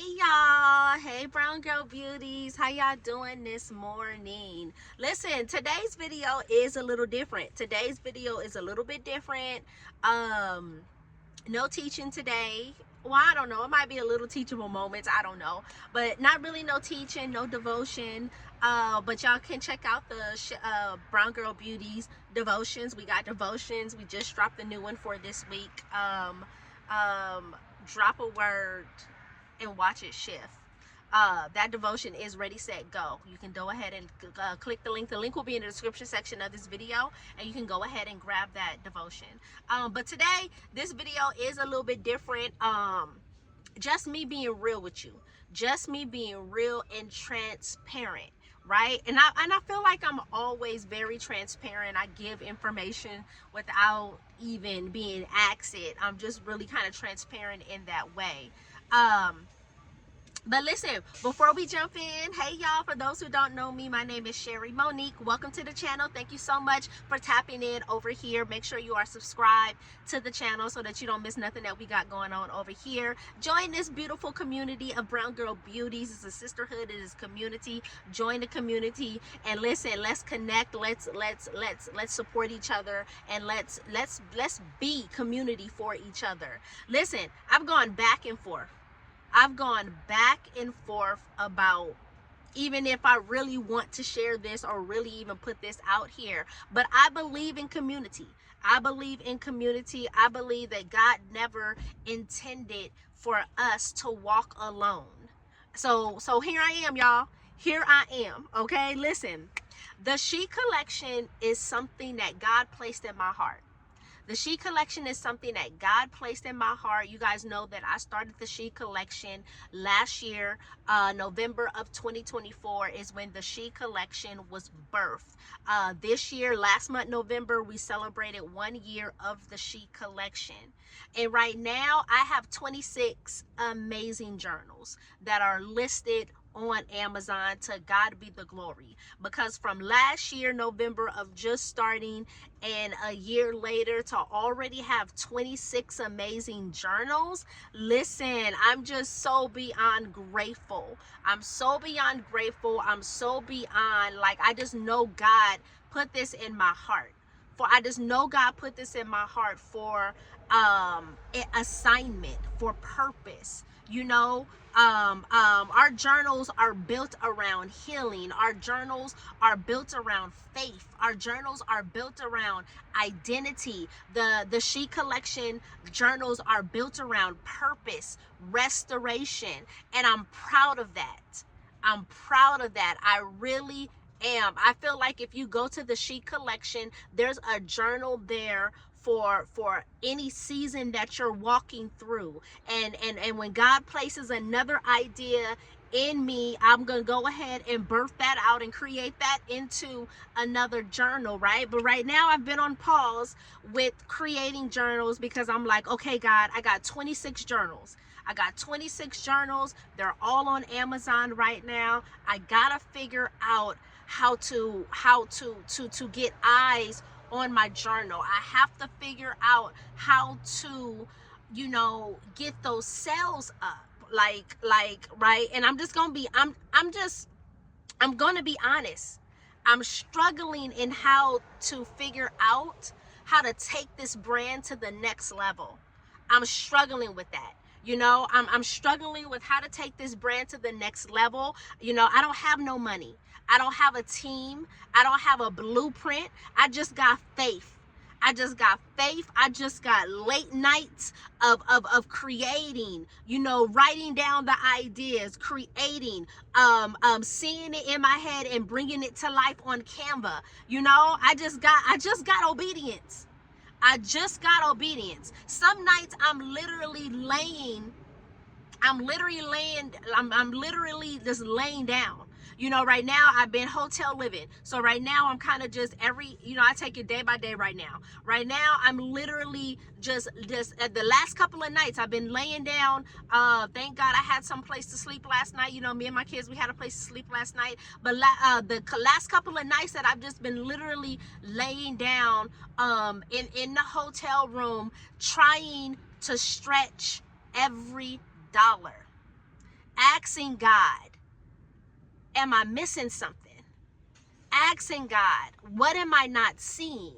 y'all. Hey brown girl beauties, how y'all doing this morning? Listen, today's video is a little different. Today's video is a little bit different. No teaching today. Well, I don't know, it might be a little teachable moments, I don't know, but not really no teaching, no devotion. But y'all can check out the brown girl beauties devotions. We got devotions. We just dropped the new one for this week. Drop a word and watch it shift. That devotion is ready, set, go. You can go ahead and click the link. The link will be in the description section of this video, and you can go ahead and grab that devotion. But today, this video is a little bit different. Just me being real with you. Just me being real and transparent. Right? And I feel like I'm always very transparent. I give information without even being asked it. I'm just really kind of transparent in that way. But listen, before we jump in, hey y'all, for those who don't know me, my name is Sherry Monique. Welcome to the channel. Thank you so much for tapping in over here. Make sure you are subscribed to the channel so that you don't miss nothing that we got going on over here. Join this beautiful community of brown girl beauties. It's a sisterhood, it is community. Join the community and listen, let's connect, let's support each other, and let's be community for each other. Listen, I've gone back and forth. About even if I really want to share this or really even put this out here. But I believe in community. I believe in community. I believe that God never intended for us to walk alone. So here I am, y'all. Here I am. Okay, listen. The She Collection is something that God placed in my heart. The She Collection is something that God placed in my heart. You guys know that I started the She Collection last year. November of 2024 is when the She Collection was birthed. This year, last month, November, we celebrated 1 year of the She Collection. And right now, I have 26 amazing journals that are listed on Amazon. To God be the glory, because from last year November of just starting and a year later to already have 26 amazing journals. Listen, I'm just so beyond grateful. I'm so beyond grateful. I'm so beyond, like, I just know God put this in my heart. I just know God put this in my heart for assignment, for purpose. You know, our journals are built around healing. Our journals are built around faith. Our journals are built around identity. The She Collection journals are built around purpose, restoration, and I'm proud of that. I'm proud of that. I really am. I feel like if you go to the She Collection, there's a journal there for any season that you're walking through, and when God places another idea in me, I'm gonna go ahead and birth that out and create that into another journal, right? But right now I've been on pause with creating journals because I'm like, okay, God, I got 26 journals. I got 26 journals. They're all on Amazon right now. I gotta figure out how to get eyes on my journal. I have to figure out how to, you know, get those sales up, like right. And I'm just gonna be I'm gonna be honest. I'm struggling in how to figure out how to take this brand to the next level. I'm struggling with that. You know, I'm struggling with how to take this brand to the next level. You know, I don't have no money. I don't have a team. I don't have a blueprint. I just got faith. I just got faith. I just got late nights of creating, you know, writing down the ideas, creating, seeing it in my head and bringing it to life on Canva. You know, I just got obedience. I just got obedience. Some nights I'm literally just laying down. You know, right now I've been hotel living. So right now I'm kind of just I take it day by day right now. Right now I'm literally just at the last couple of nights I've been laying down. Thank God I had some place to sleep last night. You know, me and my kids, we had a place to sleep last night. But the last couple of nights that I've just been literally laying down in the hotel room, trying to stretch every dollar. asking God, am I missing something? Asking God, what am I not seeing?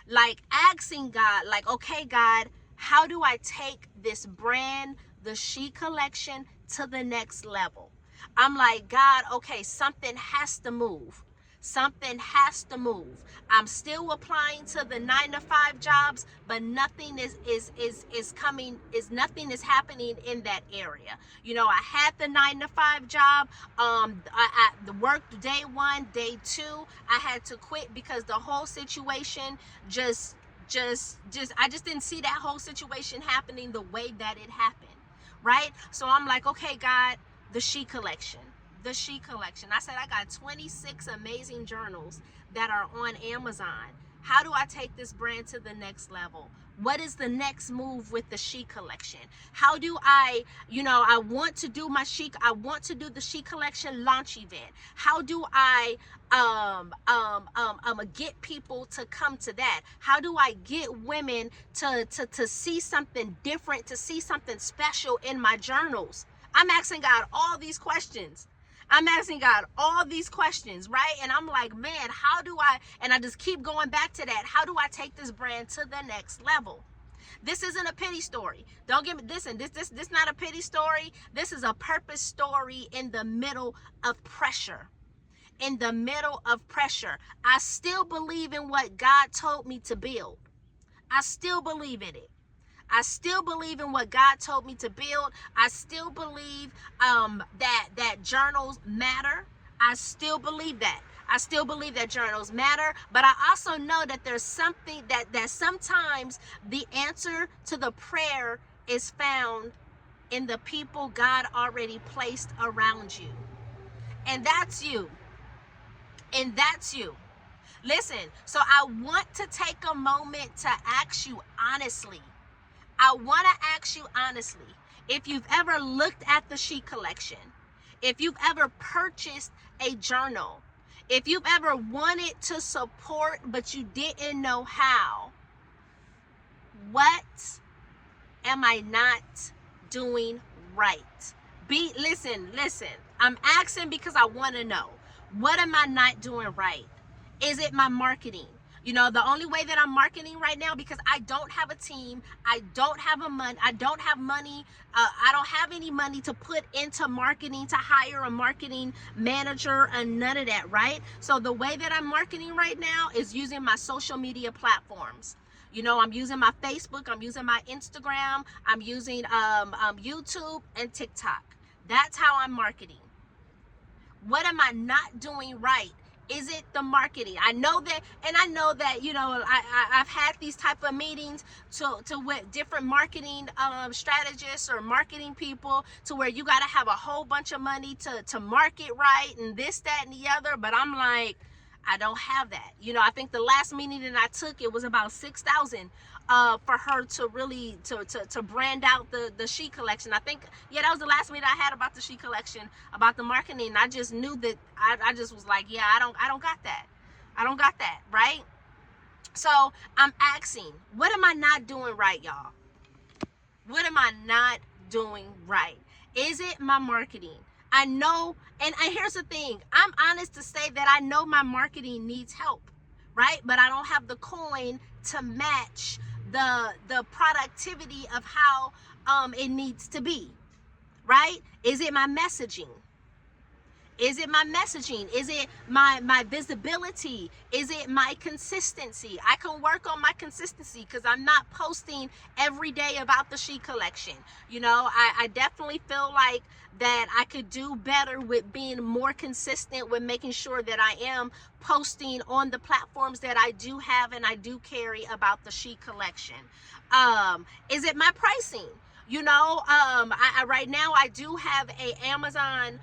Like asking God, like, okay, God, how do I take this brand, the She Collection, to the next level? I'm like, God, okay, something has to move. Something has to move. I'm still applying to the 9-to-5 jobs, but nothing is coming, nothing is happening in that area. You know, I had the 9-to-5 job. The worked day 1, day 2. I had to quit because the whole situation I just didn't see that whole situation happening the way that it happened. Right? So I'm like, okay, God, the She Collection. The She Collection. I said, I got 26 amazing journals that are on Amazon. How do I take this brand to the next level? What is the next move with the She Collection? How do I, I want to do the She Collection launch event. How do I get people to come to that? How do I get women to see something different, to see something special in my journals? I'm asking God all these questions. I'm asking God all these questions, right? And I'm like, man, and I just keep going back to that. How do I take this brand to the next level? This isn't a pity story. Don't get me, listen, this not a pity story. This is a purpose story in the middle of pressure. In the middle of pressure. I still believe in what God told me to build. I still believe in it. I still believe in what God told me to build. I still believe that journals matter. I still believe that. I still believe that journals matter, but I also know that there's something that sometimes the answer to the prayer is found in the people God already placed around you. And that's you. And that's you. Listen, so I want to take a moment to ask you honestly. I want to ask you honestly, if you've ever looked at the She Collection, if you've ever purchased a journal, if you've ever wanted to support but you didn't know how, what am I not doing right? Listen, I'm asking because I want to know, what am I not doing right? Is it my marketing? The only way that I'm marketing right now, because I don't have a team, I don't have money, I don't have any money to put into marketing, to hire a marketing manager and none of that, right? So the way that I'm marketing right now is using my social media platforms. I'm using my Facebook, I'm using my Instagram, I'm using YouTube and TikTok. That's how I'm marketing. What am I not doing right? Is it the marketing? I know that, I've had these type of meetings with different marketing strategists or marketing people, to where you got to have a whole bunch of money to market right and this, that, and the other. But I'm like, I don't have that. I think the last meeting that I took, it was about $6,000 for her to really to brand out the She Collection. I think, that was the last meeting I had about the She Collection, about the marketing. I just knew that I just was like, I don't got that. I don't got that, right? So I'm asking, what am I not doing right, y'all? What am I not doing right? Is it my marketing? I know, and here's the thing. I'm honest to say that I know my marketing needs help, right? But I don't have the coin to match the productivity of how it needs to be, right? Is it my messaging? Is it my messaging? Is it my visibility? Is it my consistency? I can work on my consistency because I'm not posting every day about the She Collection. I definitely feel like that I could do better with being more consistent with making sure that I am posting on the platforms that I do have and I do carry about the She Collection. Is it my pricing? Right now I do have a Amazon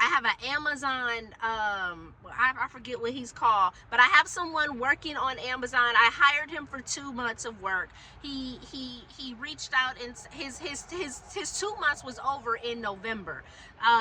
I have an Amazon, I forget what he's called, but I have someone working on Amazon. I hired him for 2 months of work. He reached out, and his 2 months was over in November.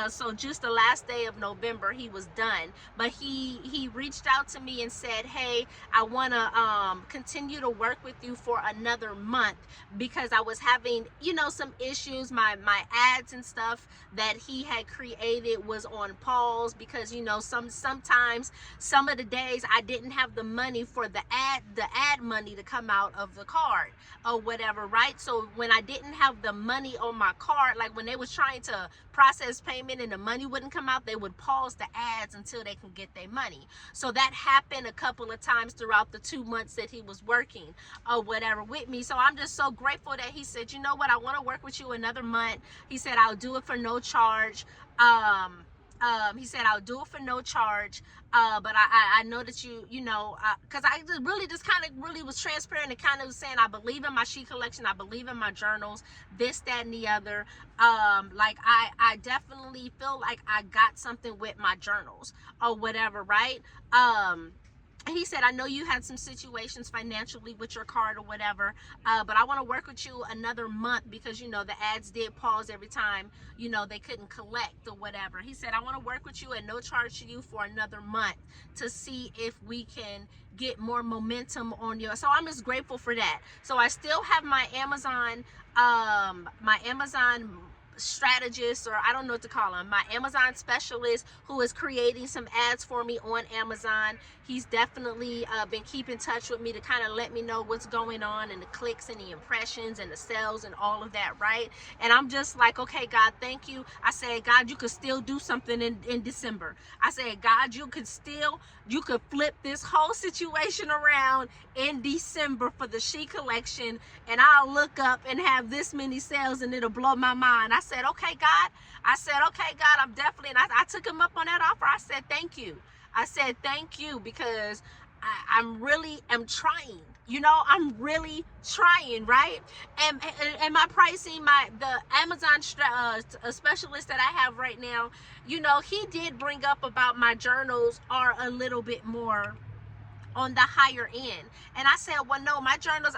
So just the last day of November he was done. But he reached out to me and said, hey, I want to continue to work with you for another month, because I was having, you know, some issues. My ads and stuff that he had created was on pause, because, you know, sometimes some of the days I didn't have the money for the ad money to come out of the card or whatever, right? So when I didn't have the money on my card, like when they was trying to process payment and the money wouldn't come out, they would pause the ads until they can get their money. So that happened a couple of times throughout the 2 months that he was working or whatever with me. So I'm just so grateful that he said, you know what, I want to work with you another month. He said, I'll do it for no charge. He said, I'll do it for no charge. But I know that you know, because I really just kind of really was transparent and kind of saying, I believe in my sheet collection. I believe in my journals, this, that, and the other. Like I definitely feel like I got something with my journals or whatever, right? He said, I know you had some situations financially with your card or whatever, but I want to work with you another month, because, you know, the ads did pause every time, you know, they couldn't collect or whatever. He said, I want to work with you at no charge to you for another month to see if we can get more momentum on you. So I'm just grateful for that. So I still have my Amazon strategist, or I don't know what to call him, my Amazon specialist, who is creating some ads for me on Amazon. He's definitely been keeping in touch with me to kind of let me know what's going on, and the clicks and the impressions and the sales and all of that, right? And I'm just like, okay, God, thank you. I said, God, you could still do something in December. I said, God, you could flip this whole situation around in December for the She collection, and I'll look up and have this many sales, and it'll blow my mind. I said, okay, God. I said, okay, God, I'm definitely, and I took him up on that offer. I said, thank you. I said, thank you, because I'm really am trying. You know, I'm really trying, right? And my pricing, the Amazon specialist that I have right now, you know, he did bring up about my journals are a little bit more on the higher end. And I said, well, no, my journals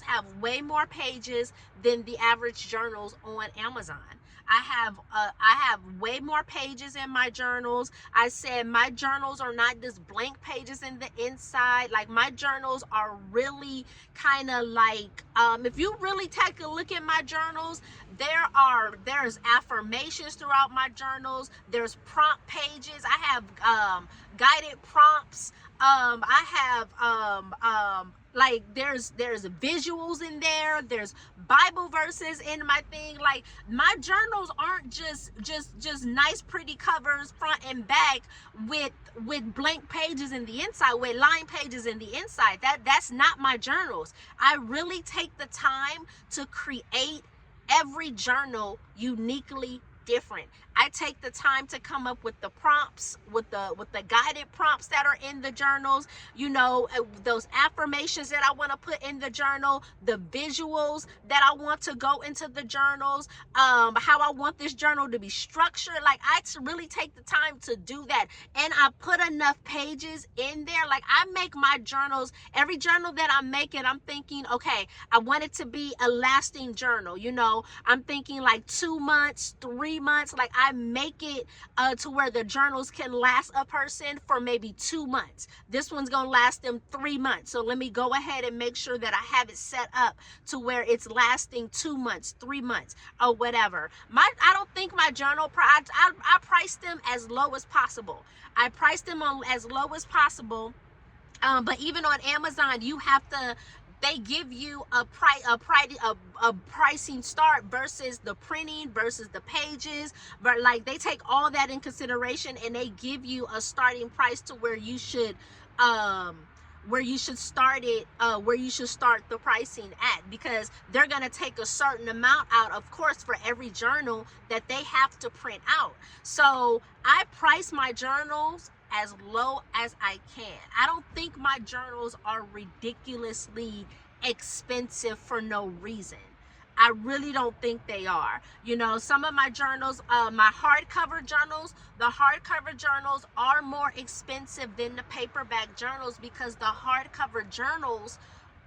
have way more pages than the average journals on Amazon. I have way more pages in my journals. I said my journals are not just blank pages in the inside. Like, my journals are really kind of like, if you really take a look at my journals, there's affirmations throughout my journals. There's prompt pages. I have guided prompts. I have like there's visuals in there. There's Bible verses in my thing. Like, my journals aren't just nice pretty covers front and back with blank pages in the inside, with line pages in the inside. That's not my journals. I really take the time to create every journal uniquely different. I take the time to come up with the prompts, with the guided prompts that are in the journals, you know, those affirmations that I want to put in the journal, the visuals that I want to go into the journals, how I want this journal to be structured. Like, I really take the time to do that, and I put enough pages in there. Like, I make my journals, every journal that I'm making, I'm thinking, okay, I want it to be a lasting journal. You know, I'm thinking like 2 months, 3 months. Like, I make it to where the journals can last a person for maybe 2 months. This one's gonna last them 3 months. So let me go ahead and make sure that I have it set up to where it's lasting 2 months, 3 months, or whatever. I don't think my journal, I price them as low as possible. I price them on as low as possible. But even on Amazon, you have to, they give you a pricing start versus the printing versus the pages, but like, they take all that in consideration, and they give you a starting price to where you should start it, where you should start the pricing at, because they're gonna take a certain amount out, of course, for every journal that they have to print out. So I price my journals as low as I can. I don't think my journals are ridiculously expensive for no reason. I really don't think they are. You know, some of my journals, my hardcover journals, the hardcover journals are more expensive than the paperback journals, because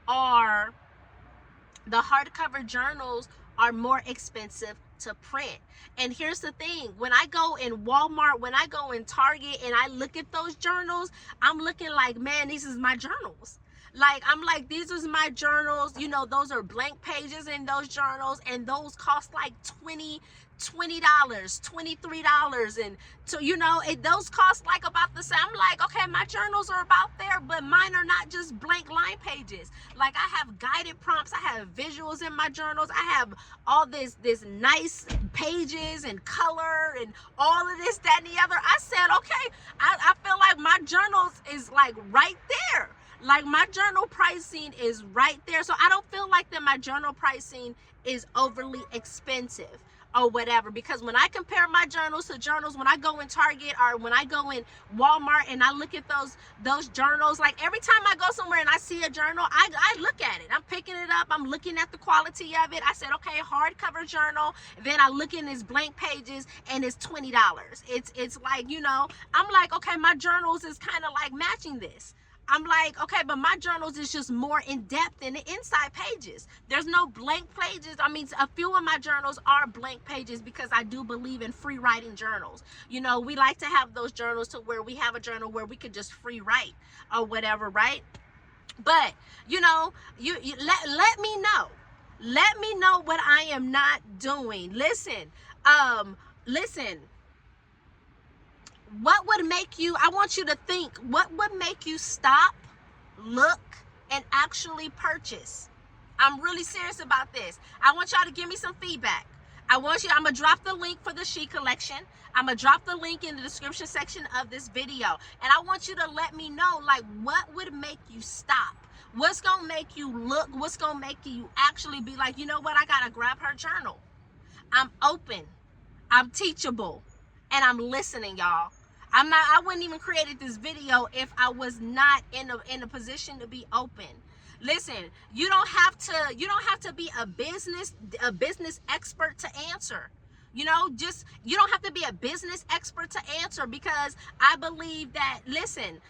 are the hardcover journals are more expensive to print. And here's the thing, when I go in Walmart, when I go in Target and I look at those journals, I'm looking like, man, these is my journals. Like, I'm like, these is my journals. You know, those are blank pages in those journals, and those cost like $20, $23. And so, you know, those cost like about the same. I'm like, okay, my journals are about there, but mine are not just blank line pages. Like, I have guided prompts, I have visuals in my journals, I have all this nice pages and color and all of this, that, and the other. I said, okay, I feel like my journals is like right there. Like, my journal pricing is right there. So I don't feel like that my journal pricing is overly expensive or whatever, because when I compare my journals to journals, when I go in Target or when I go in Walmart and I look at those journals, like every time I go somewhere and I see a journal, I look at it. I'm picking it up, I'm looking at the quality of it. I said, okay, hardcover journal. Then I look in its blank pages and it's $20. It's like, you know, I'm like, okay, my journals is kind of like matching this. I'm like, okay, but my journals is just more in depth in the inside pages. There's no blank pages. I mean, a few of my journals are blank pages because I do believe in free writing journals. You know, we like to have those journals to where we have a journal where we could just free write or whatever, right? But, you know, you let me know. Let me know what I am not doing. Listen, what would make you, I want you to think, what would make you stop, look, and actually purchase? I'm really serious about this. I want y'all to give me some feedback. I'm going to drop the link for the She Collection. I'm going to drop the link in the description section of this video. And I want you to let me know, like, what would make you stop? What's going to make you look? What's going to make you actually be like, you know what, I got to grab her journal. I'm open. I'm teachable. And I'm listening, y'all. I wouldn't even created this video if I was not in a position to be open. Listen, you don't have to be a business expert to answer. You know, you don't have to be a business expert to answer, because I believe that, listen,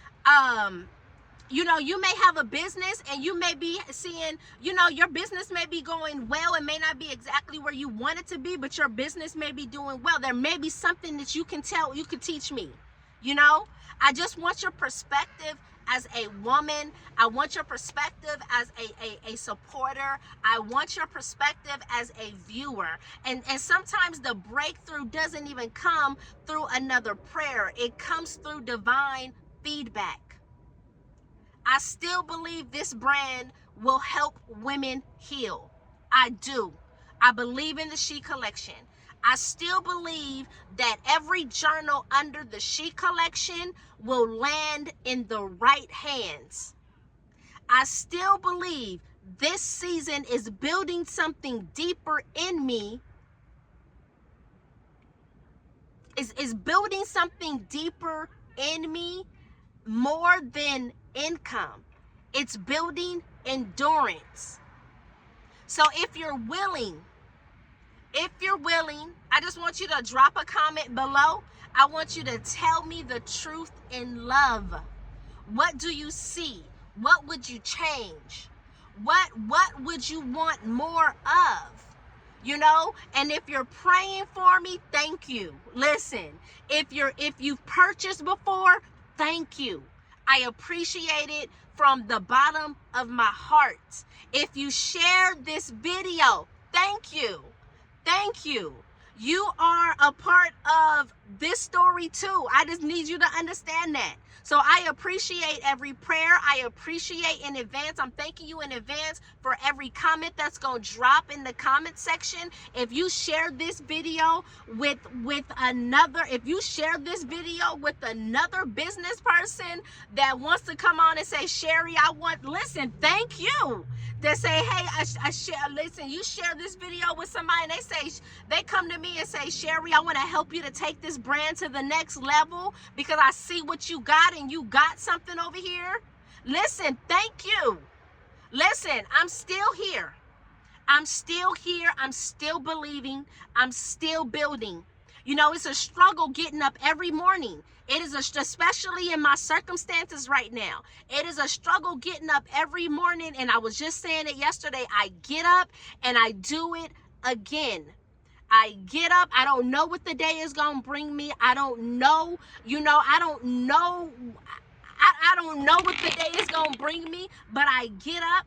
you know, you may have a business and you may be seeing, you know, your business may be going well. It may not be exactly where you want it to be, but your business may be doing well. There may be something that you can teach me. You know, I just want your perspective as a woman. I want your perspective as a supporter. I want your perspective as a viewer. And sometimes the breakthrough doesn't even come through another prayer. It comes through divine feedback. I still believe this brand will help women heal. I do. I believe in the She Collection. I still believe that every journal under the She Collection will land in the right hands. I still believe this season is building something deeper in me. Is building something deeper in me, more than income. It's building endurance. So if you're willing, I just want you to drop a comment below. I want you to tell me the truth in love. What do you see? What would you change? What would you want more of? You know, and if you're praying for me, thank you. Listen, if you've purchased before, thank you. I appreciate it from the bottom of my heart. If you shared this video, thank you. Thank you. You are a part of this story too. I just need you to understand that. So I appreciate every prayer. I appreciate in advance. I'm thanking you in advance for every comment that's going to drop in the comment section. If you share this video with another business person that wants to come on and say, Sherry, listen, thank you. They say, hey, listen, you share this video with somebody and they come to me and say, Sherry, I want to help you to take this brand to the next level because I see what you got and you got something over here. Listen, thank you. Listen, I'm still here. I'm still here. I'm still believing. I'm still building. You know, it's a struggle getting up every morning. It is especially in my circumstances right now. It is a struggle getting up every morning. And I was just saying it yesterday. I get up and I do it again. I get up. I don't know what the day is going to bring me. I don't know. You know, I don't know. I don't know what the day is going to bring me, but I get up.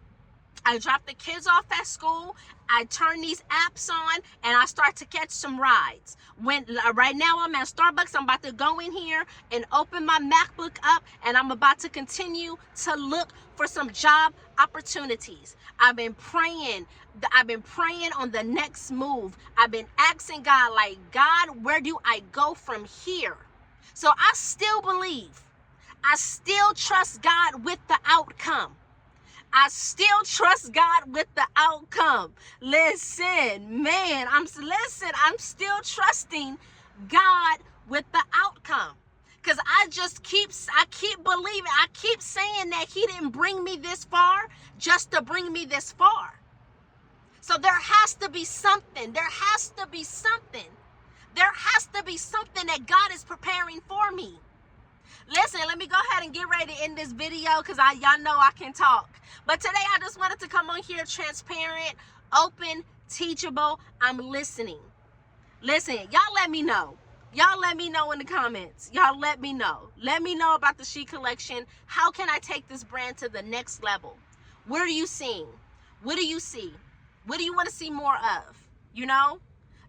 I drop the kids off at school. I turn these apps on and I start to catch some rides. Right now I'm at Starbucks. I'm about to go in here and open my MacBook up, and I'm about to continue to look for some job opportunities. I've been praying on the next move. I've been asking God, like, God, where do I go from here? So I still believe. I still trust God with the outcome. I still trust God with the outcome. Listen, man, I'm still trusting God with the outcome. Because I keep believing, I keep saying that he didn't bring me this far just to bring me this far. So there has to be something. There has to be something. There has to be something that God is preparing for me. Listen, let me go ahead and get ready to end this video because y'all know I can talk. But today I just wanted to come on here transparent, open, teachable. I'm listening. Listen, y'all let me know. Y'all let me know in the comments. Y'all let me know. Let me know about the She Collection. How can I take this brand to the next level? What are you seeing? What do you see? What do you want to see more of? You know?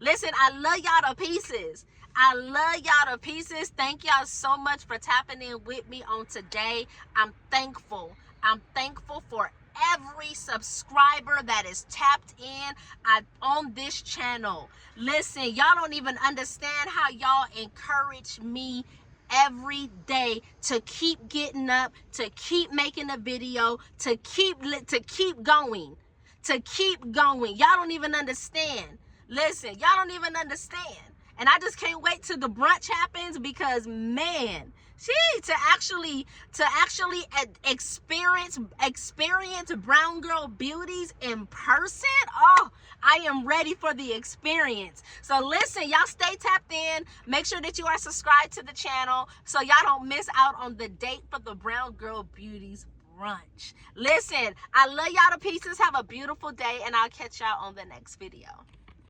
Listen, I love y'all to pieces. I love y'all to pieces. Thank y'all so much for tapping in with me on today. I'm thankful. I'm thankful for every subscriber that is tapped in on this channel. Listen, y'all don't even understand how y'all encourage me every day to keep getting up, to keep making a video, to keep going, Y'all don't even understand. Listen, y'all don't even understand. And I just can't wait till the brunch happens because, man, to actually experience Brown Girl Beauties in person. Oh, I am ready for the experience. So listen, y'all stay tapped in. Make sure that you are subscribed to the channel so y'all don't miss out on the date for the Brown Girl Beauties brunch. Listen, I love y'all to pieces. Have a beautiful day, and I'll catch y'all on the next video.